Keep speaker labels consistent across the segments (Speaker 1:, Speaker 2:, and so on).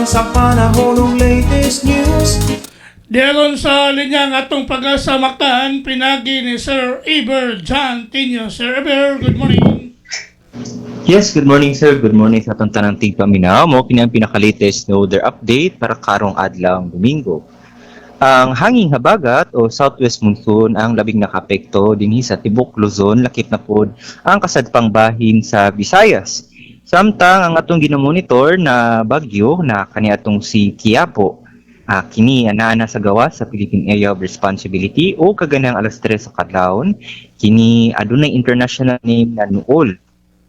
Speaker 1: Lamang sa panahon ng latest news.
Speaker 2: Diagon sa linyang atong pag-asamakan, pinagi ni Sir Eber John Tinio. Sir Eber, good morning.
Speaker 3: Yes, good morning sir. Good morning sa atong tanang tigpaminaw. Mo kini ang pinaka-latest na weather update para karong adlaw Domingo. Ang hanging habagat o southwest monsoon ang labing nakapekto dinhi sa tibok Luzon, lakip na pod ang kasadpang bahin sa Visayas. Samtang ang atong ginomonitor na bagyo na kaniadtong si Quiapo, kini anaa sa gawas sa Philippine Area of Responsibility o kaganang alas 3 sa kadlawon. Kini adunay international name na Nuol.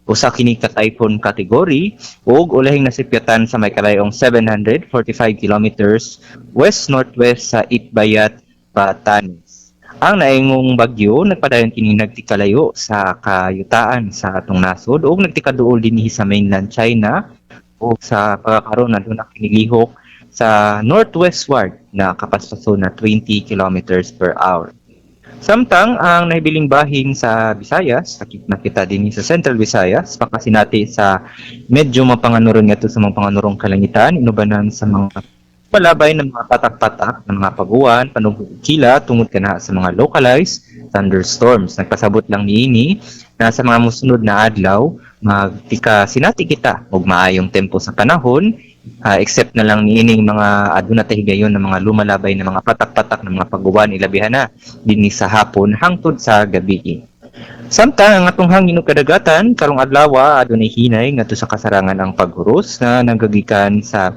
Speaker 3: Usa kini ka typhoon category ug ulahing nasipyatan sa may kalayong 745 kilometers west-northwest sa Itbayat, Batanes. Ang naingong bagyo nagpadayon kini nagtikalayo sa kayutaan sa atong nasod ug nagtikaduol dinhi sa mainland China o sa pagkakaroon na doon kinilihok sa northwestward na kapaspason na 20 kilometers per hour. Samtang ang nahibiling bahing sa Visayas, nakita din sa Central Visayas, pakasinati sa medyo mapanganuron nga sa mga panganurong kalangitan, inubanan sa mga palabay ng mga patak-patak ng mga paguan, panugkila, tungod ka na sa mga localized thunderstorms. Nagpasabot lang niini na sa mga musunod na adlaw, sinati kita og maayong tempo sa panahon, except na lang niining mga aduna tahigayon ng mga lumalabay na mga patak-patak ng mga paguwan ilabihan na dinhi sa hapon hangtod sa gabi. Samtang ang atong hangin ug kadagatan karong adlaw adunay hinay ngadto sa kasarangan ang paghuros na nagagikan sa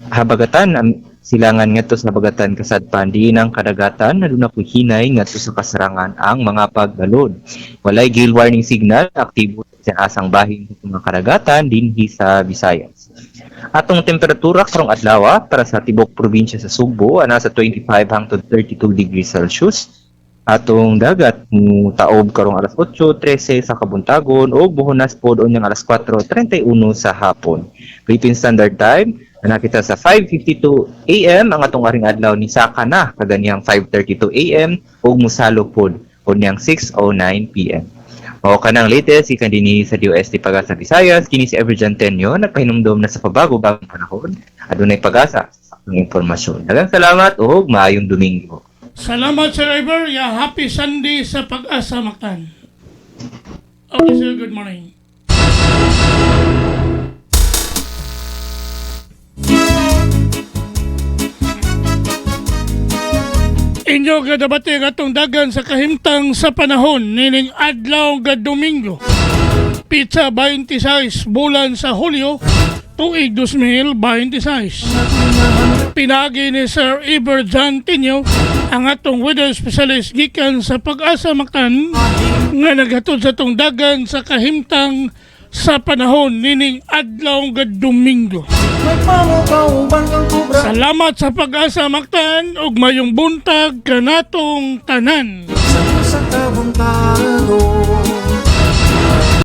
Speaker 3: habagatan silangan ngadto sa habagatan kasadpan diin ang kadagatan aduna po hinay ngadto sa kasarangan ang mga pagbalod. Walay gale warning signal aktibo sa asang bahin sa mga kadagatan dinhi sa Visayas. Atong temperatura karong adlaw para sa tibok probinsya sa Sugbo ana sa 25 hangtod 32 degrees Celsius. Atong dagat taob karong alas 8:13 sa kabuntagon ug buhonas pod unyang alas 4:31 sa hapon. Philippine Standard Time ana kita sa 5:52 AM ang atong aring adlaw ni saka na kaganiyang 5:32 AM ug mosalog pod unyang 6:09 PM. O kanang latest ikan dinhi sa DOST Pag-asa Visayas kini si Everjan Tenyo nagpahinumdom na sa pabago-bagong panahon adunay pag-asa sa atong impormasyon. Daghang salamat ug maayong Domingo.
Speaker 2: Salamat Sir Eber, happy Sunday sa Pag-asa Mactan. Okay sir, good morning. Inyo gadabati atong dagan sa kahimtang sa panahon nining adlaw ga Domingo. Pizza 26 bulan sa Hulyo tuig 2026. Pinagi ni Sir Eber John Tinio ang atong weather specialist gikan sa Pag-asa Mactan nga naghatod sa atong dagan sa kahimtang sa panahon nining adlaw nga Domingo. Salamat sa Pag-asa Mactan ug mayong buntag kanatong tanan.
Speaker 1: Sa kabuntagon